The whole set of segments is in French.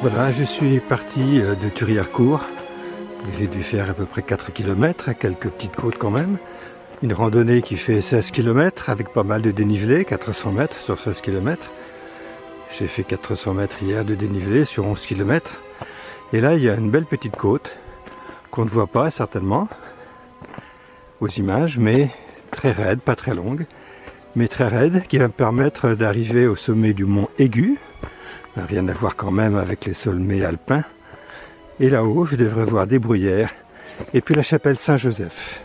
Voilà, je suis parti de Thury-Harcourt. J'ai dû faire à peu près 4 km, quelques petites côtes quand même. Une randonnée qui fait 16 km avec pas mal de dénivelé, 400 mètres sur 16 km. J'ai fait 400 mètres hier de dénivelé sur 11 km. Et là, il y a une belle petite côte qu'on ne voit pas certainement aux images, mais très raide, pas très longue, mais très raide, qui va me permettre d'arriver au sommet du mont Aigu. Rien à voir quand même avec les sommets alpins. Et là-haut, je devrais voir des bruyères et puis la chapelle Saint-Joseph.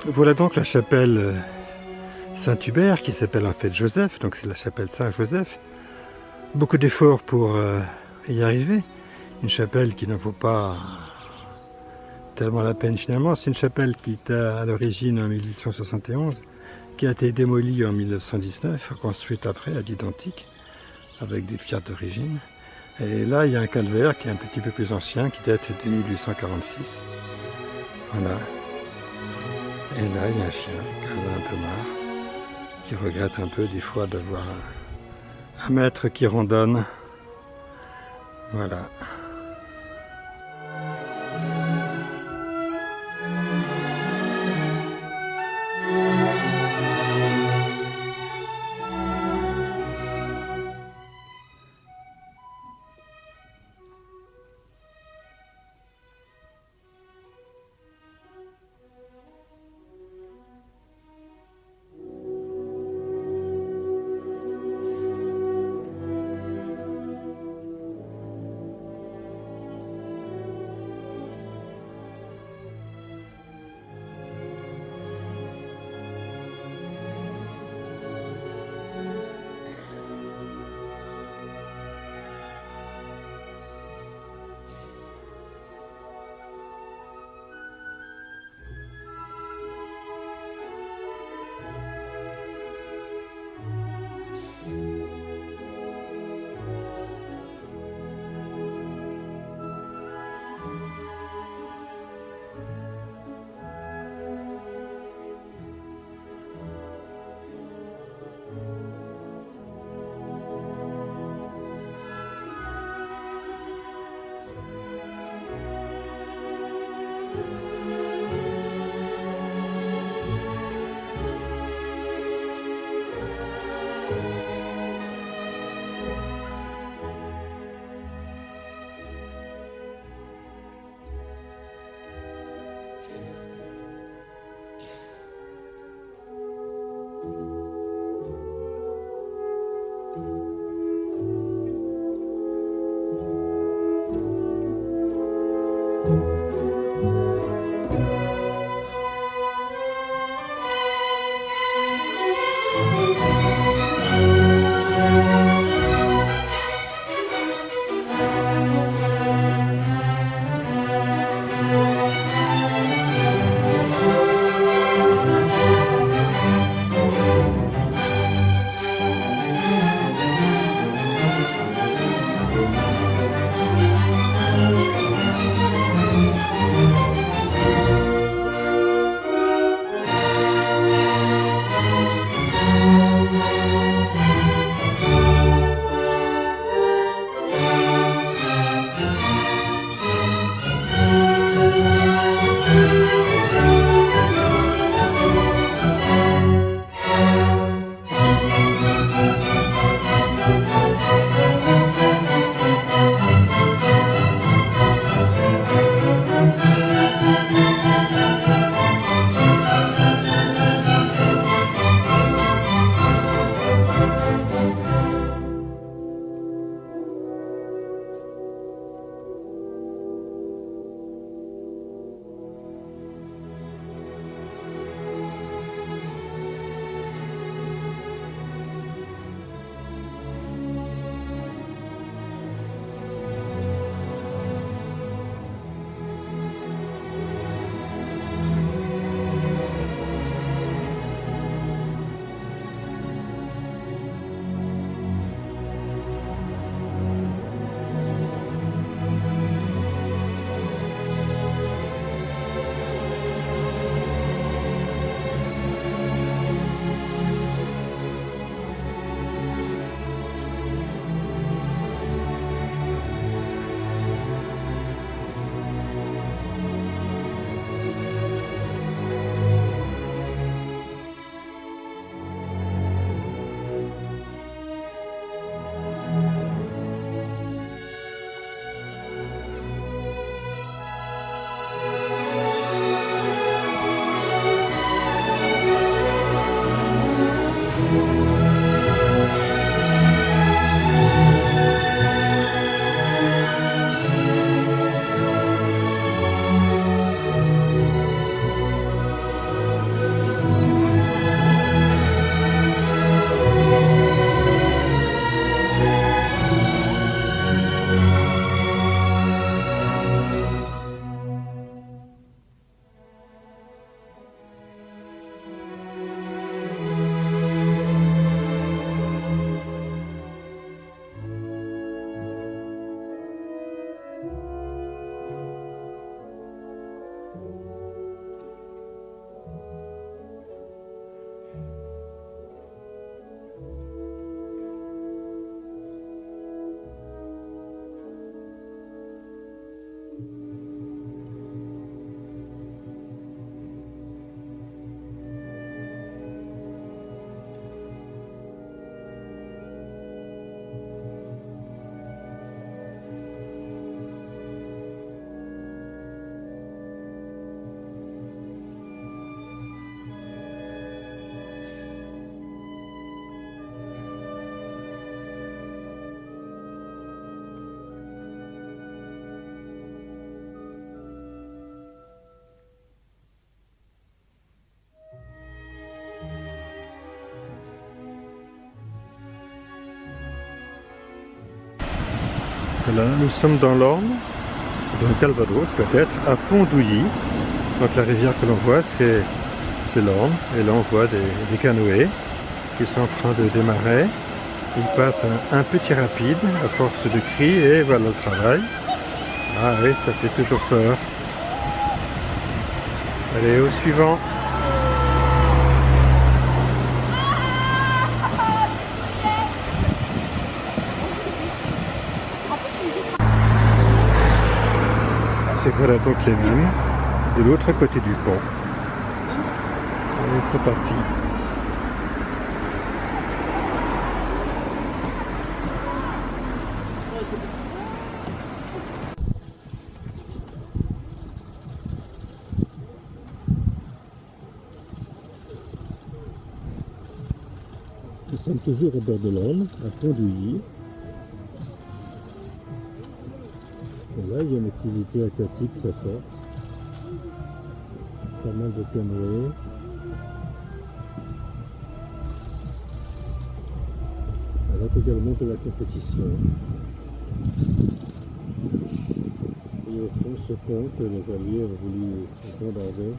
Voilà donc la chapelle Saint-Hubert qui s'appelle en fait Joseph, donc c'est la chapelle Saint-Joseph. Beaucoup d'efforts pour y arriver. Une chapelle qui n'en vaut pas tellement la peine finalement. C'est une chapelle qui était à l'origine en 1871, qui a été démolie en 1919, construite après à l'identique, avec des pierres d'origine. Et là, il y a un calvaire qui est un petit peu plus ancien, qui date de 1846. Voilà. Et là, il y a un chien qui en a un peu marre, qui regrette un peu des fois d'avoir un maître qui randonne. Voilà. Voilà, nous sommes dans l'Orne, dans le Calvados peut-être, à Pont-d'Ouilly. Donc la rivière que l'on voit, c'est l'Orne. Et là on voit des canoës qui sont en train de démarrer. Ils passent un petit rapide à force de cris et voilà le travail. Ah oui, ça fait toujours peur. Allez, au suivant. Et voilà donc les mêmes de l'autre côté du pont. Allez, c'est parti. Nous sommes toujours au bord de l'Orne, à Pont-d'Ouilly. Et là, il y a une activité aquatique très forte. Pas mal de canoës. Avec également de la compétition. Et au fond, ce pont que les Alliés ont voulu bombarder.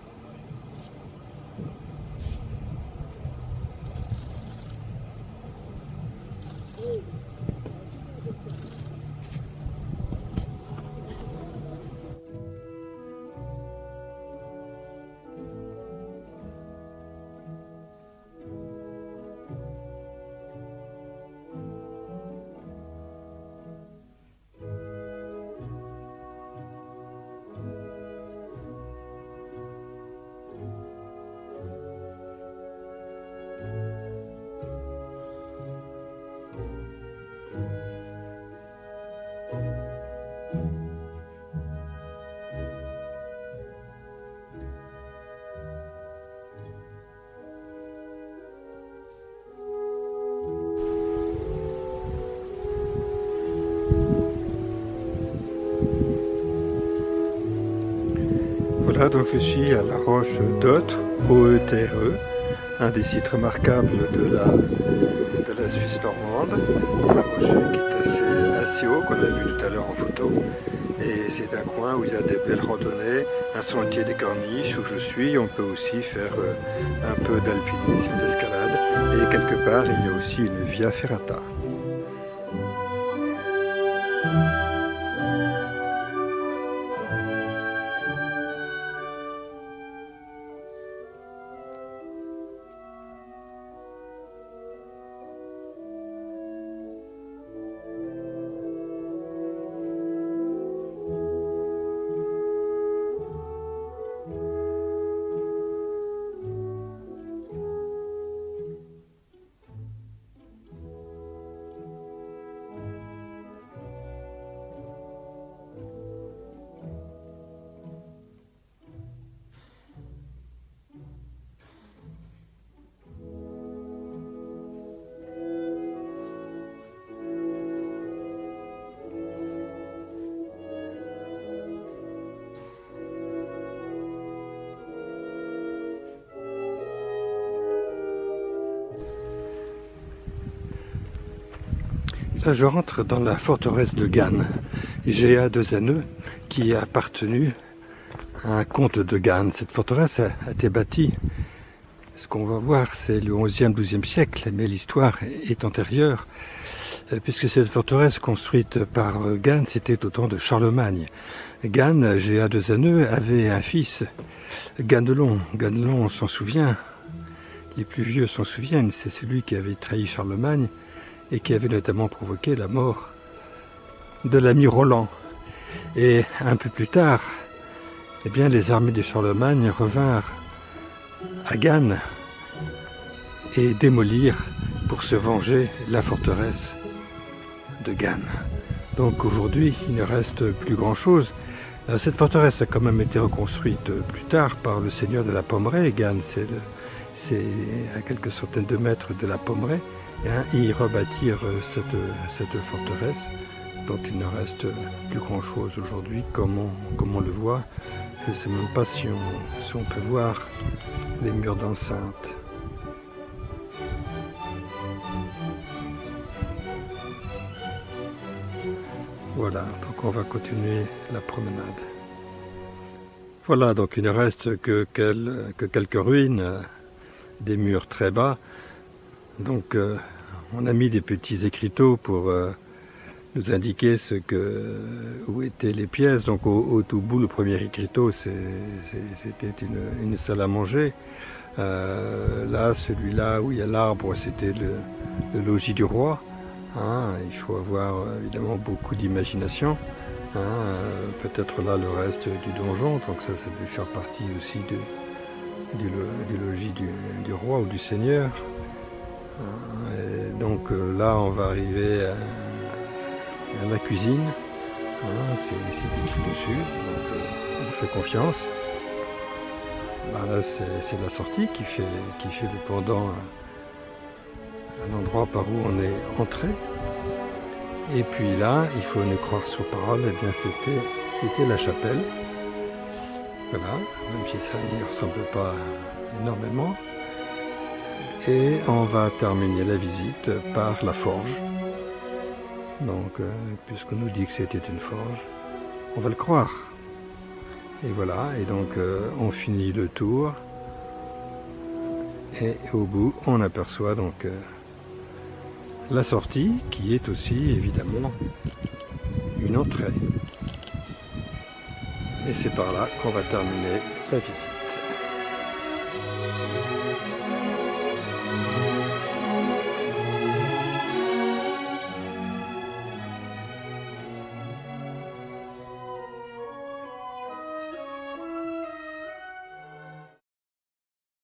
Voilà, donc je suis à la roche d'Otre, OETRE, un des sites remarquables de la Suisse normande. Un rocher qui est assez haut, qu'on a vu tout à l'heure en photo. Et c'est un coin où il y a des belles randonnées, un sentier des Corniches où je suis. On peut aussi faire un peu d'alpinisme, d'escalade. Et quelque part, il y a aussi une via ferrata. Là, je rentre dans la forteresse de Gannes, Géa de Zanneux, qui a appartenu à un comte de Gannes. Cette forteresse a été bâtie, ce qu'on va voir, c'est le 11e, 12e siècle, mais l'histoire est antérieure, puisque cette forteresse construite par Gannes, c'était au temps de Charlemagne. Gannes, Géa de Zanneux, avait un fils, Ganelon. Ganelon s'en souvient, les plus vieux s'en souviennent, c'est celui qui avait trahi Charlemagne, et qui avait notamment provoqué la mort de l'ami Roland. Et un peu plus tard, eh bien, les armées de Charlemagne revinrent à Gannes et démolirent pour se venger la forteresse de Gannes. Donc aujourd'hui, il ne reste plus grand-chose. Cette forteresse a quand même été reconstruite plus tard par le seigneur de la Pommeraye. Gannes, c'est à quelques centaines de mètres de la Pommeraye. Ils rebâtirent cette forteresse dont il ne reste plus grand chose aujourd'hui, comme on le voit. Je ne sais même pas si on peut voir les murs d'enceinte. Voilà, donc on va continuer la promenade. Voilà, donc il ne reste que quelques ruines, des murs très bas. Donc on a mis des petits écriteaux pour nous indiquer où étaient les pièces. Donc au tout bout, le premier écriteau, c'était une salle à manger. Là, celui-là où il y a l'arbre, c'était le logis du roi. Hein, il faut avoir évidemment beaucoup d'imagination. Hein, peut-être là le reste du donjon, donc ça devait faire partie aussi du logis du roi ou du seigneur. Et donc là on va arriver à la cuisine. Hein, c'est écrit dessus, donc on fait confiance. Là c'est la sortie qui fait le pendant à l'endroit par où on est entré. Et puis là, il faut nous croire sur parole, eh bien c'était la chapelle. Voilà, même si ça n'y ressemble pas énormément. Et on va terminer la visite par la forge. Donc, puisqu'on nous dit que c'était une forge, on va le croire. Et voilà, et donc on finit le tour. Et au bout, on aperçoit donc la sortie, qui est aussi évidemment une entrée. Et c'est par là qu'on va terminer la visite.